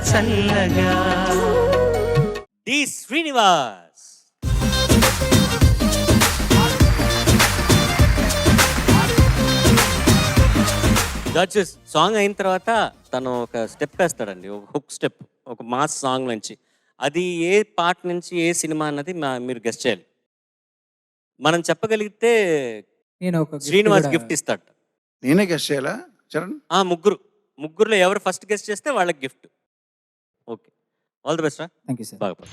చల్లగా. D Srinivas. Judges song అయిన తర్వాత తను ఒక స్టెప్ వేస్తాడండి, ఒక హుక్ స్టెప్, ఒక మాస్ సాంగ్ నుంచి. అది ఏ పార్ట్ నుంచి ఏ సినిమా అన్నది మీరు గెస్ట్ చేయాలి. మనం చెప్పగలిగితే నేను ఒక శ్రీనివాస్ గిఫ్ట్ ఇస్తాడు. నేనే గెస్ట్ చేయాలా చరణ్? ముగ్గురులో ఎవరు ఫస్ట్ గెస్ట్ చేస్తే వాళ్ళకి gift. Okay, all the best రా. Thank you sir. బాగా.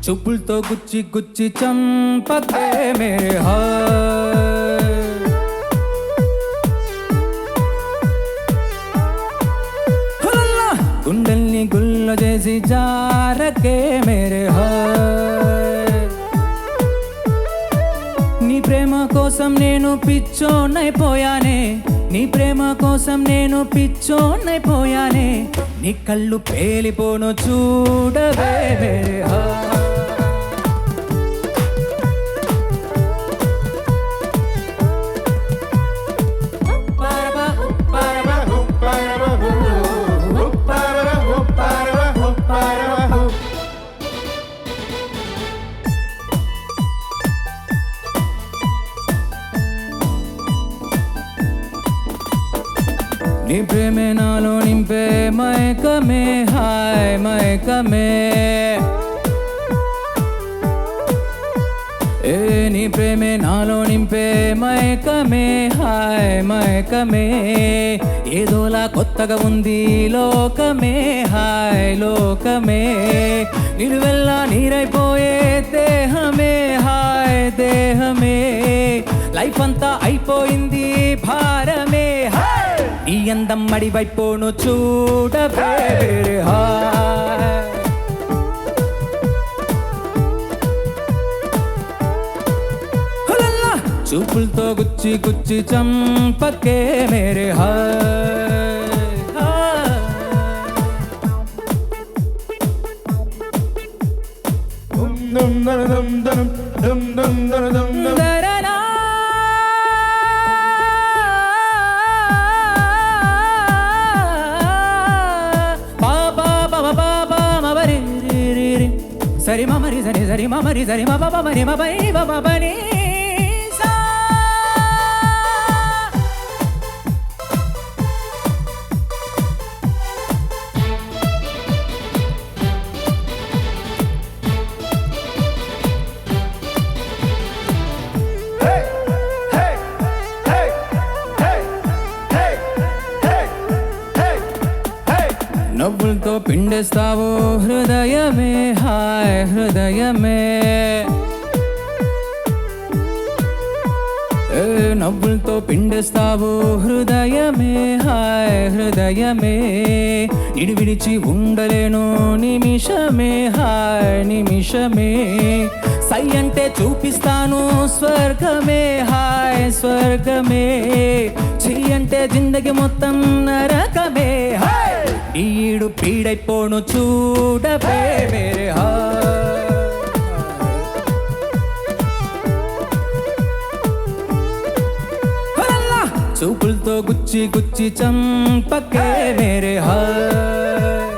చూపులతో గుచ్చి గుచ్చి చంపకే మేరే హాయ్, హులల్లా గుండెల్ని గుల్ల చేసి జారకే మేరే హాయ్. నీ ప్రేమ కోసం నేను పిచ్చోనైపోయానే, నీ ప్రేమ కోసం నేను పిచ్చోనైపోయానే, నీ కళ్ళు పేలిపోను చూడవే మేరే హాయ్. నీ ప్రేమే నాలో నింపే మైకమే హాయ్ మైకమే, ఏ నీ ప్రేమే నాలో నింపే మైకమే హాయ్ మైకమే, ఏదోలా కొత్తగా ఉంది లోకమే హాయ్ లోకమే, నిలువెల్లా నీరైపోయే దేహమే హాయ్ దేహమే, లైఫ్ అంతా అయిపోయింది భారమే హాయ్, ఈ అందం మడివైపోను చూడవే హాయ్. హులల్లా చూపులతో గుచ్చి గుచ్చి చంపకే మేరే హాయ్ హాయ్. దరనా సరి మమరి సరి సరి మమరి సరి మ ప మరి మ పని మ ప పని సా. నవ్వులతో పిండేస్తావు హృదయమే హాయ్ హృదయమే, ఏ నవ్వులతో పిండేస్తావు హృదయమే హాయ్ హృదయమే, నిడి విడిచి ఉండలేను నిమిషమే హాయ్ నిమిషమే, సై అంటే చూపిస్తాను స్వర్గమే హాయ్ స్వర్గమే, చెయ్యి అంటే జిందగీ మొత్తం నరకమే హాయ్, ఈడు పీడైపోను చూడవే మేరే హాయ్. హులల్లా చూపులతో గుచ్చి గుచ్చి చంపకే మేరే హాయ్,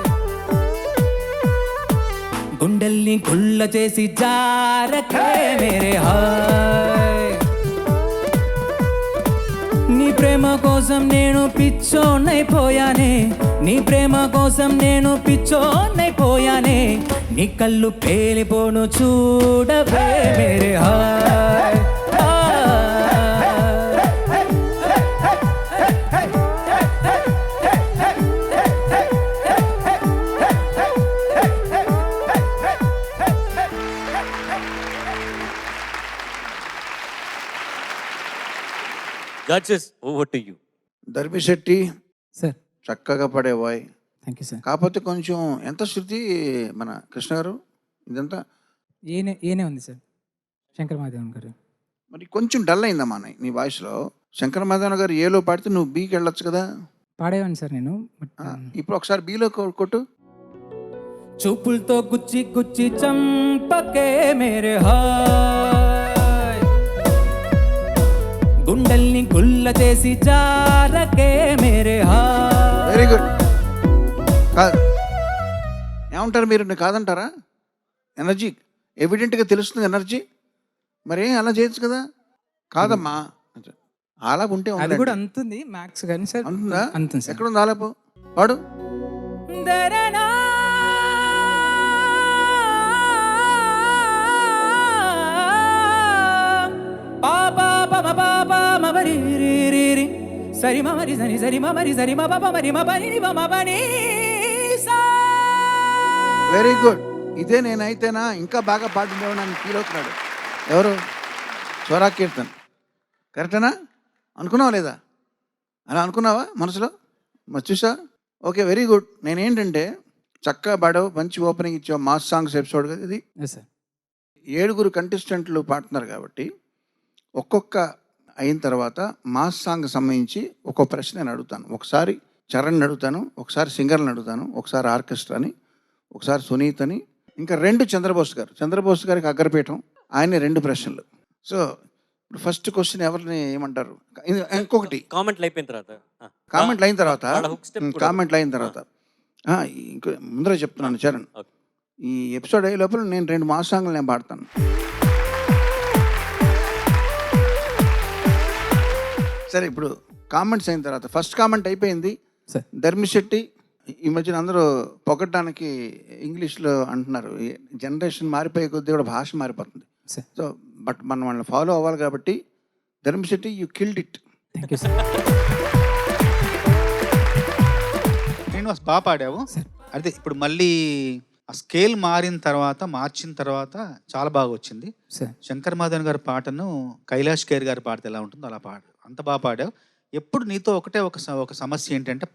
గుండెల్ని గుల్ల చేసి జారకే మేరే హాయ్, నీ ప్రేమ కోసం నేను పిచ్చోనైపోయానే, నీ ప్రేమ కోసం నేను పిచ్చోనైపోయానే, నీ కళ్ళు పేలిపోను చూడవే మేరే hi Judges, over to you. Darbi Shetty, sir చక్కగా పడేవాయ్. Thank you sir. కాకపోతే కొంచెం ఎంత శృతి మన కృష్ణ గారు ఇదంతా ఏనే ఉంది సార్ శంకర్ మహాదేవన్ గారు. మరి కొంచెం డల్ అయిందమ్మా నీ వాయిస్లో. శంకర మాధవన్ గారు ఏలో పాడితే నువ్వు బీకి వెళ్ళొచ్చు కదా. పాడేవాడిని సార్ నేను. బట్ ఇప్పుడు ఒకసారి బీలో కొట్టు. చూపులతో గుచ్చి గుచ్చి చంపకే మేరే హాయ్, గుండెల్ని గుల్ల చేసి జారకే మేరే హాయ్. Very good. ఏమంటారు మీరు, నేను కాదంటారా? ఎనర్జీ ఎవిడెంట్గా తెలుస్తుంది ఎనర్జీ. మరి అలా చేయొచ్చు కదా. కాదమ్మా అలా ఉంటే అది కూడా అంతుంది మ్యాక్స్ కానీ సార్. అంతుందా? అంతుంది సార్. ఎక్కడ ఉంది ఆలాపు వాడు? దరనా పాపా పమ పాపా మమరి రి రి రి సరి మమరి సని సరి మమరి సరి మ పాప మరి మ పని ని మ పని సా. Very good. ఇదే నేనైతేనా ఇంకా బాగా పాడుండేవాడు. నన్ను ఫీల్ అవుతున్నాడు ఎవరు? స్వరా కీర్తన్. కరెక్టేనా? అనుకున్నావా లేదా? అలా అనుకున్నావా మనసులో? మరి చూసా. Okay, very good. నేనేంటంటే చక్కగా పాడావు, మంచి ఓపెనింగ్ ఇచ్చావు. మాస్ సాంగ్స్ ఎపిసోడ్ కదా ఇది. సార్ 7 కంటెస్టెంట్లు పాడుతున్నారు కాబట్టి ఒక్కొక్క అయిన తర్వాత మాస్ సాంగ్ సంబంధించి ఒక్కొక్క ప్రశ్న నేను అడుగుతాను. ఒకసారి చరణ్ అడుగుతాను, ఒకసారి సింగర్ని అడుగుతాను, ఒకసారి ఆర్కెస్ట్రాని, ఒకసారి సునీత్ అని, ఇంకా 2 చంద్రబోస్ గారు. చంద్రబోస్ గారికి అగ్రపీఠం, ఆయన 2 ప్రశ్నలు. సో ఇప్పుడు ఫస్ట్ క్వశ్చన్ ఎవరిని ఏమంటారు? ఇంకొకటి కామెంట్లు అయిపోయిన తర్వాత కామెంట్లు అయిన తర్వాత hook step కూడా. కామెంట్లు అయిన తర్వాత ఇంకో ముందర చెప్తున్నాను చరణ్, Okay. ఈ ఎపిసోడ్ అయ్యే లోపల నేను 2 మాస్ సాంగ్లు నేను పాడతాను. సరే, ఇప్పుడు కామెంట్స్ అయిన తర్వాత ఫస్ట్ కామెంట్ అయిపోయింది. సార్ ధర్మిశెట్టి ఈ మధ్యన అందరూ పొగడ్డానికి ఇంగ్లీష్లో అంటున్నారు. జనరేషన్ మారిపోయే కొద్దీ కూడా భాష మారిపోతుంది. సార్ సో బట్ మనం వాళ్ళని ఫాలో అవ్వాలి కాబట్టి Dharmisetti you killed it. Thank you sir. Srinivas బాగా పాడావు. సార్ అదే ఇప్పుడు మళ్ళీ ఆ స్కేల్ మార్చిన తర్వాత చాలా బాగా వచ్చింది. సార్ శంకర్ మాధవన్ గారి పాటను కైలాష్ ఖేర్ గారి పాడితే ఎలా ఉంటుందో అలా పాడు. అంత బాగా పాడావు. ఎప్పుడు నీతో ఒకటే ఒక సమస్య ఏంటంటే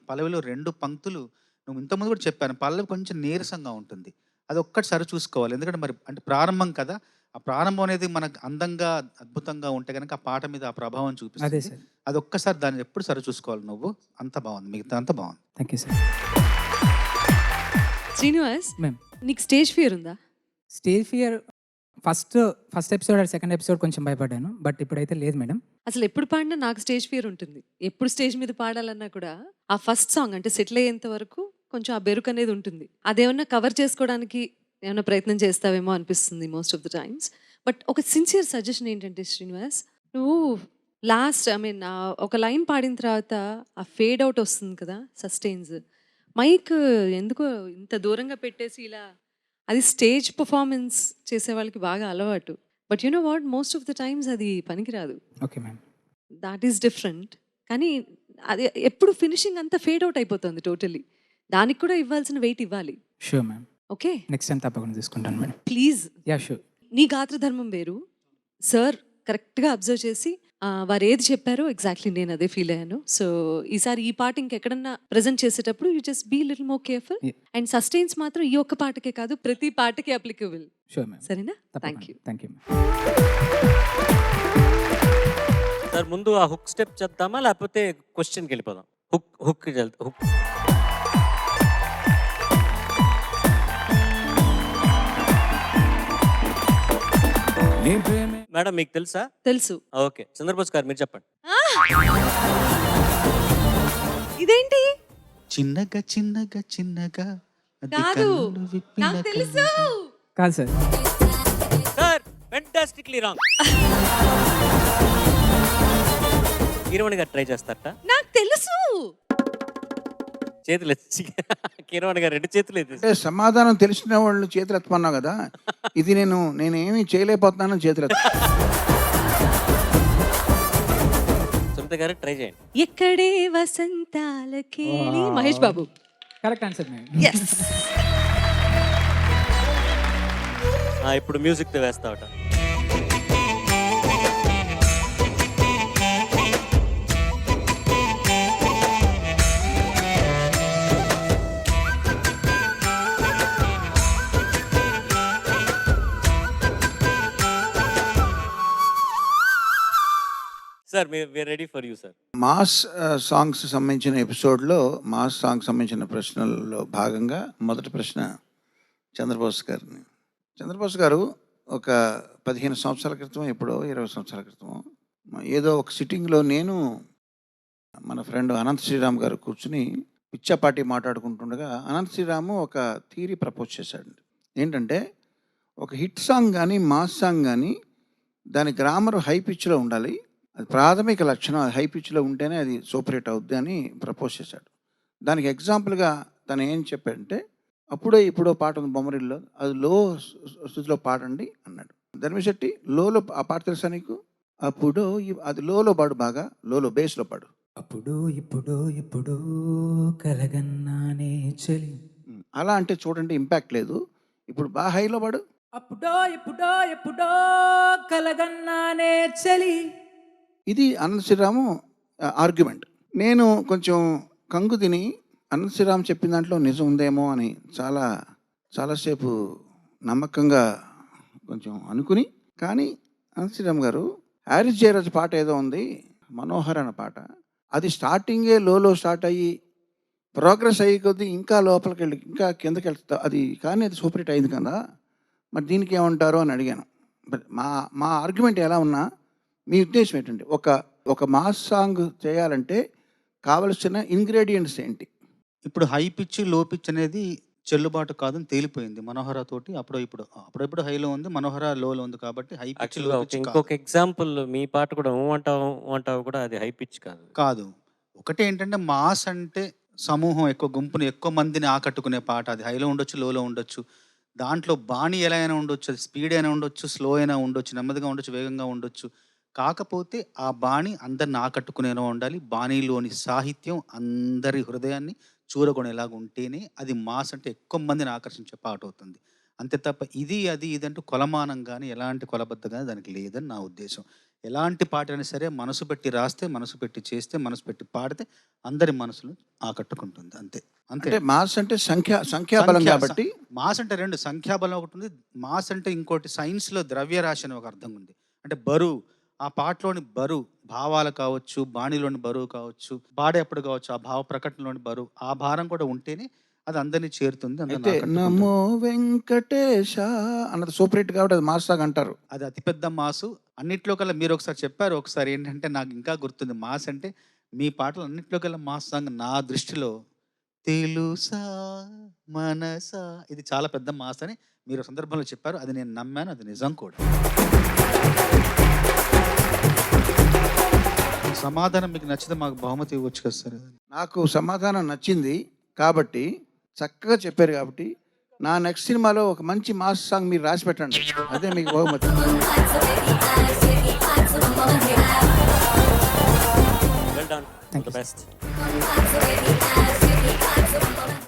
పల్లవిలో 2 పంక్తులు నువ్వు ఇంతకుముందు కూడా చెప్పాను, పల్లవి కొంచెం నీరసంగా ఉంటుంది. అది ఒక్కటి సరి చూసుకోవాలి. ఎందుకంటే మరి అంటే ప్రారంభం కదా, ఆ ప్రారంభం అనేది మనకు అందంగా అద్భుతంగా ఉంటే కనుక ఆ పాట మీద ఆ ప్రభావం అదే చూపిస్తుంది. సార్. అది ఒక్కసారి దాన్ని ఎప్పుడు సరి చూసుకోవాలి నువ్వు. అంత బాగుంది, మిగతా అంత బాగుంది. Thank you sir. Srinivas, ma'am నీకు స్టేజ్ ఫియర్ ఉందా? Stage fear first episode second episode కొంచెం భయపడ్డాను, బట్ ఇప్పుడైతే లేదు మేడం. అసలు ఎప్పుడు పాడినా నాకు స్టేజ్ ఫియర్ ఉంటుంది. ఎప్పుడు స్టేజ్ మీద పాడాలన్నా కూడా ఆ ఫస్ట్ సాంగ్ అంటే సెటిల్ అయ్యేంత వరకు కొంచెం ఆ బెరుకు అనేది ఉంటుంది. అదేమన్నా కవర్ చేసుకోవడానికి ఏమైనా ప్రయత్నం చేస్తావేమో అనిపిస్తుంది most of the times. But ఒక సిన్సియర్ సజెషన్ ఏంటంటే శ్రీనివాస్, నువ్వు లాస్ట్ ఒక లైన్ పాడిన తర్వాత ఆ ఫేడ్ అవుట్ వస్తుంది కదా, సస్టైన్స్, మైక్ ఎందుకో ఇంత దూరంగా పెట్టేసి ఇలా, అది స్టేజ్ పర్ఫార్మెన్స్ చేసే వాళ్ళకి బాగా అలవాటు. But you know what, most of the times అది పనికిరాదు. Okay ma'am. That is different. కానీ అది ఎప్పుడు ఫినిషింగ్ అంతా ఫేడ్ అవుట్ అయిపోతుంది టోటలీ. దానికి కూడా ఇవ్వాల్సిన వెయిట్ ఇవ్వాలి. Sure ma'am. Okay, next time తప్పకుండా తీసుకుంటాను మేడం. ప్లీజ్. Yeah sure. నీ గాత్రధర్మం వేరు. సార్ కరెక్ట్గా అబ్జర్వ్ చేసి వారు ఏది చెప్పారో ఎగ్జాక్ట్లీ నేను అదే ఫీల్ అయ్యాను. సో ఈసారి ఈ పాట ఇంకెక్కడన్నా ప్రజెంట్ చేసేటప్పుడు you just be little more careful. And sustains మాత్రం ఈ ఒక్క పాటకే కాదు, ప్రతి పాటకి అప్లికబుల్. Sure ma'am. సరేనా? Thank you. Thank you. Sir ముందు ఆ హుక్ స్టెప్ చేద్దామా లేకపోతే క్వశ్చన్కి వెళ్ళిపోదాం? హుక్ మేడం మీకు తెలుసా? తెలుసు. ఓకే, చంద్రబోస్ గారు మీరు చెప్పండి. ఇదేంటి? చిన్నగా చిన్నగా చిన్నగా అది కాదు, కన్నులు విప్పిన నాకు తెలుసు. కాదు sir. Sir fantastically wrong. Keeravani గారు ట్రై చేస్తారట. నాకు తెలుసు. చేతులు కీరవాణి గారు 2 చేతులు ఎత్తేసి. అంటే సమాధానం తెలిసిన వాళ్ళు చేతులు ఎత్తమన్నావు కదా, ఇది నేనేమి చేయలేకపోతున్నాను చేతులు సునీత గారు ట్రై చేయండి. ఎక్కడే వసంతాల కేళి. Mahesh Babu. Correct answer ma'am. Yes. ఇప్పుడు మ్యూజిక్ తో వేస్తావట. సార్ మీరు ready for you sir. Mass songs సంబంధించిన ఎపిసోడ్లో మాస్ సాంగ్ సంబంధించిన ప్రశ్నల్లో భాగంగా మొదటి ప్రశ్న చంద్రబోస్ గారిని. చంద్రబోస్ గారు ఒక 15 సంవత్సరాల క్రితం, ఎప్పుడో 20 సంవత్సరాల క్రితం ఏదో ఒక సిట్టింగ్లో నేను మన ఫ్రెండ్ అనంత్ శ్రీరామ్ గారు కూర్చుని పిచ్చాపాటి మాట్లాడుకుంటుండగా అనంత్ శ్రీరాము ఒక థియరీ ప్రపోజ్ చేశాడు. ఏంటంటే ఒక హిట్ సాంగ్ కానీ మాస్ సాంగ్ కానీ దాని గ్రామర్ హై పిచ్లో ఉండాలి, అది ప్రాథమిక లక్షణం. అది హై పిచ్లో ఉంటేనే అది సూపర్ హిట్ అవుద్ది అని ప్రపోజ్ చేశాడు. దానికి ఎగ్జాంపుల్గా తను ఏం చెప్పాడంటే, అప్పుడే ఇప్పుడో పాట ఉంది బొమ్మరిల్లో, అది లో స్థితిలో పాడండి అన్నాడు. ధర్మశెట్టి లోలో ఆ పాట తెలుసా నీకు? అప్పుడో అది లోలో పాడు, బాగా లోలో బేస్లో పాడు. అప్పుడు ఇప్పుడు ఇప్పుడు కలగన్నానే చలి. అలా అంటే చూడండి ఇంపాక్ట్ లేదు. ఇప్పుడు బాగా హైలో పాడు. అప్పుడో ఇప్పుడో ఎప్పుడో కలగన్నానే చలి. ఇది అనంత శ్రీరాము ఆర్గ్యుమెంట్. నేను కొంచెం కంగు తిని అనంత శ్రీరామ్ చెప్పిన దాంట్లో నిజం ఉందేమో అని చాలాసేపు నమ్మకంగా కొంచెం అనుకుని, కానీ అనంత శ్రీరామ్ గారు హ్యారిస్ జయరాజ్ పాట ఏదో ఉంది, మనోహర్ అనే పాట, అది స్టార్టింగే లోలో స్టార్ట్ అయ్యి ప్రోగ్రెస్ అయ్యి కొద్దీ ఇంకా లోపలికి వెళ్ళి ఇంకా కిందకి వెళ్తా అది, కానీ అది సూపర్ హిట్ అయింది కదా, మరి దీనికి ఏమంటారో అని అడిగాను. మా ఆర్గ్యుమెంట్ ఎలా ఉన్నా మీ ఉద్దేశం ఏంటండి? ఒక మాస్ సాంగ్ చేయాలంటే కావలసిన ఇంగ్రీడియంట్స్ ఏంటి? ఇప్పుడు హై పిచ్, లో పిచ్ అనేది చెల్లుబాటు కాదని తేలిపోయింది మనోహర తోటి. అప్పుడప్పుడు హైలో ఉంది, మనోహర లోలో ఉంది. కాబట్టి హై పిచ్, లో యాక్చువల్గా పిచ్ ఇంకొక ఎగ్జాంపుల్, మీ పాట కూడా అంటావు కూడా అది హై పిచ్ కాదు. కాదు. ఒకటే ఏంటంటే మాస్ అంటే సమూహం, ఎక్కువ గుంపుని, ఎక్కువ మందిని ఆకట్టుకునే పాట. అది హైలో ఉండొచ్చు, లోలో ఉండొచ్చు. దాంట్లో బాణి ఎలా అయినా ఉండొచ్చు, అది స్పీడ్ అయినా ఉండొచ్చు, స్లో అయినా ఉండొచ్చు, నెమ్మదిగా ఉండొచ్చు, వేగంగా ఉండొచ్చు. కాకపోతే ఆ బాణి అందరిని ఆకట్టుకునేలా ఉండాలి. బాణీలోని సాహిత్యం అందరి హృదయాన్ని చూరగొనేలాగా ఉంటేనే అది మాస్ అంటే ఎక్కువ మందిని ఆకర్షించే పాట అవుతుంది. అంతే తప్ప ఇది ఇదంటూ కొలమానం కానీ ఎలాంటి కొలబద్ద కానీ దానికి లేదని నా ఉద్దేశం. ఎలాంటి పాట అయినా సరే మనసు పెట్టి రాస్తే, మనసు పెట్టి చేస్తే, మనసు పెట్టి పాడితే అందరి మనసులు ఆకట్టుకుంటుంది. అంతే. అంటే మాస్ అంటే సంఖ్యాబలం కాబట్టి. మాస్ అంటే 2 సంఖ్యాబలం ఒకటి ఉంది, మాస్ అంటే ఇంకోటి సైన్స్లో ద్రవ్యరాశి అని ఒక అర్థం ఉంది. అంటే బరువు, ఆ పాటలోని బరువు, భావాలు కావచ్చు, బాణిలోని బరువు కావచ్చు, పాడేప్పుడు కావచ్చు, ఆ భావ ప్రకటనలోని బరువు, ఆ భారం కూడా ఉంటేనే అది అందరినీ చేరుతుంది. అయితే నమో వెంకటేశ అన్నది సూపర్ హిట్ కాబట్టి అది మాస్ సాంగ్ అంటారు. అది అతిపెద్ద మాసు. అన్నిట్లో కల్లా మీరు ఒకసారి చెప్పారు, ఒకసారి ఏంటంటే నాకు ఇంకా గుర్తుంది, మాస్ అంటే మీ పాటలు అన్నిట్లో కల్లా మాస్ సాంగ్ నా దృష్టిలో తెలుసా మనసా, ఇది చాలా పెద్ద మాస్ అని మీరు సందర్భంలో చెప్పారు. అది నేను నమ్మాను, అది నిజం కూడా. సమాధానం మీకు నచ్చితే మాకు బహుమతి ఇవ్వచ్చు కదా సార్? నాకు సమాధానం నచ్చింది కాబట్టి, చక్కగా చెప్పారు కాబట్టి, నా నెక్స్ట్ సినిమాలో ఒక మంచి మాస్ సాంగ్ మీరు రాసి పెట్టండి, అదే మీకు బహుమతి. Well done, the best.